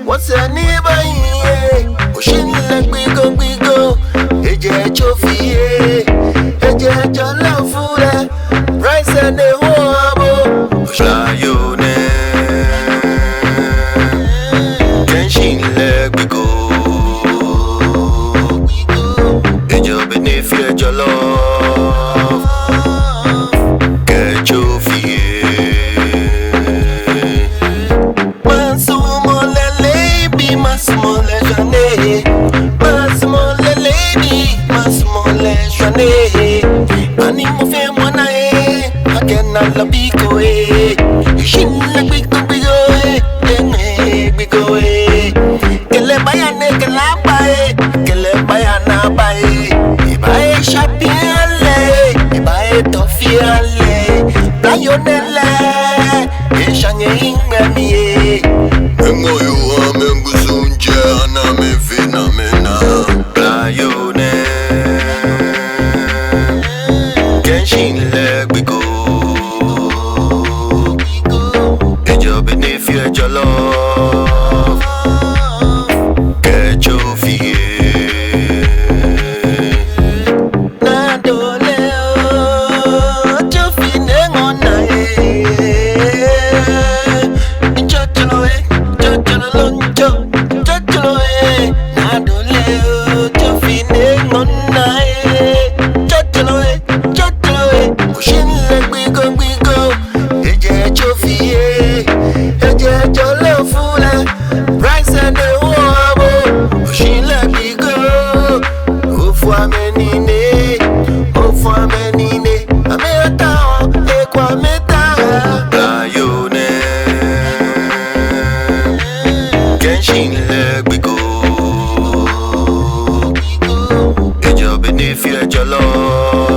What's your neighbor here? Pushing like we go. Eje chofi, eje jollof food, rice and the wabo. Shayone, kenshin like we go. Eje benefit jollof, get chofi. Ani mo fe mwana akena labiko shin like biko biko kele bayane kela bae kele bayana bae ibae shapiale ibae tofiale playonele eshange ingami engoyo amengusunje ana me phenomena playone Kenshin leg we go. Ejo benefit your love. Get your fear. Na dole o, chofi nengona chocholo loncho, chocholo na dole o, chofi nengona chocholo. Pushing like we go. Eje chofi, eje jollof food, rice and the wabo. Pushing like we go. Ofu amenine, ameta ekwa meta. Playone, kenshin like we go. Ejo benefit your love.